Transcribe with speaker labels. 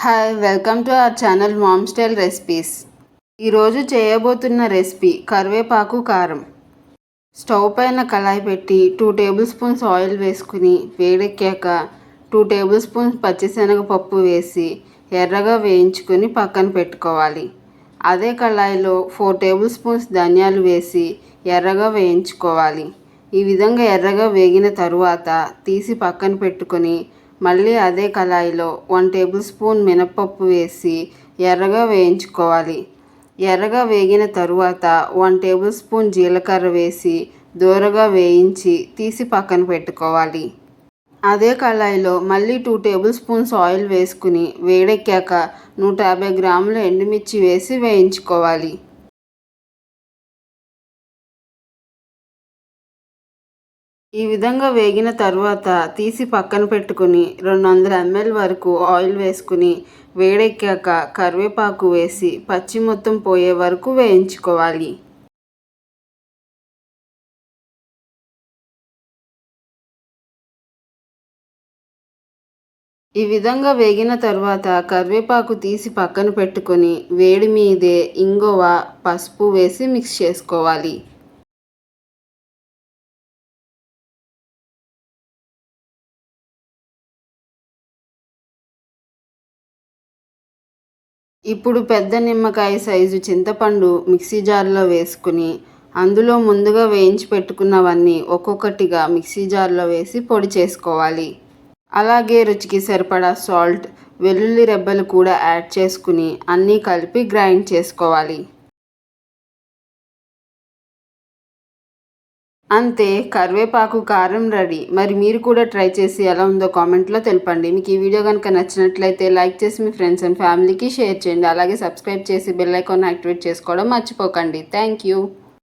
Speaker 1: Hi welcome to our channel ma'am style recipes. ఈరోజు చేయబోతున్న recipe కరివేపాకు కారం. స్టవ్ పైన కళాయి పెట్టి 2 టేబుల్ స్పూన్స్ ఆయిల్ వేసుకుని వేడెక్కాక 2 టేబుల్ స్పూన్స్ పచ్చిశనగపప్పు వేసి ఎర్రగా వేయించుకొని పక్కన పెట్టుకోవాలి. అదే కళాయిలో 4 టేబుల్ స్పూన్స్ ధనియాలు వేసి ఎర్రగా వేయించుకోవాలి. ఈ విధంగా ఎర్రగా వేగిన తరువాత తీసి పక్కన పెట్టుకొని మళ్ళీ అదే కళాయిలో 1 టేబుల్ స్పూన్ మినప్పప్పు వేసి ఎర్రగా వేయించుకోవాలి. ఎర్రగా వేగిన తరువాత 1 టేబుల్ స్పూన్ జీలకర్ర వేసి దోరగా వేయించి తీసి పక్కన పెట్టుకోవాలి. అదే కళాయిలో మళ్ళీ 2 టేబుల్ స్పూన్స్ ఆయిల్ వేసుకుని వేడెక్కాక 150 గ్రాముల ఎండుమిర్చి వేసి వేయించుకోవాలి. ఈ విధంగా వేగిన తరువాత తీసి పక్కన పెట్టుకుని 200 ml వరకు ఆయిల్ వేసుకుని వేడెక్కాక కరివేపాకు వేసి పచ్చి మొత్తం పోయే వరకు వేయించుకోవాలి. ఈ విధంగా వేగిన తరువాత కరివేపాకు తీసి పక్కన పెట్టుకొని వేడి మీదే ఇంగువ, పసుపు వేసి మిక్స్ చేసుకోవాలి. ఇప్పుడు పెద్ద నిమ్మకాయ సైజు చింతపండు మిక్సీ జార్లో వేసుకుని అందులో ముందుగా వేయించి పెట్టుకున్నవన్నీ ఒక్కొక్కటిగా మిక్సీ జార్లో వేసి పొడి చేసుకోవాలి. అలాగే రుచికి సరిపడా సాల్ట్, వెల్లుల్లి రెబ్బలు కూడా యాడ్ చేసుకుని అన్నీ కలిపి గ్రైండ్ చేసుకోవాలి. అంతే, కరివేపాకు కారం రెడీ. మరి మీరు కూడా ట్రై చేసి ఎలా ఉందో కామెంట్లో తెలపండి. మీకు ఈ వీడియో కనుక నచ్చినట్లయితే లైక్ చేసి మీ ఫ్రెండ్స్ అండ్ ఫ్యామిలీకి షేర్ చేయండి. అలాగే సబ్స్క్రైబ్ చేసి బెల్ ఐకాన్ యాక్టివేట్ చేసుకోవడం మర్చిపోకండి. Thank you.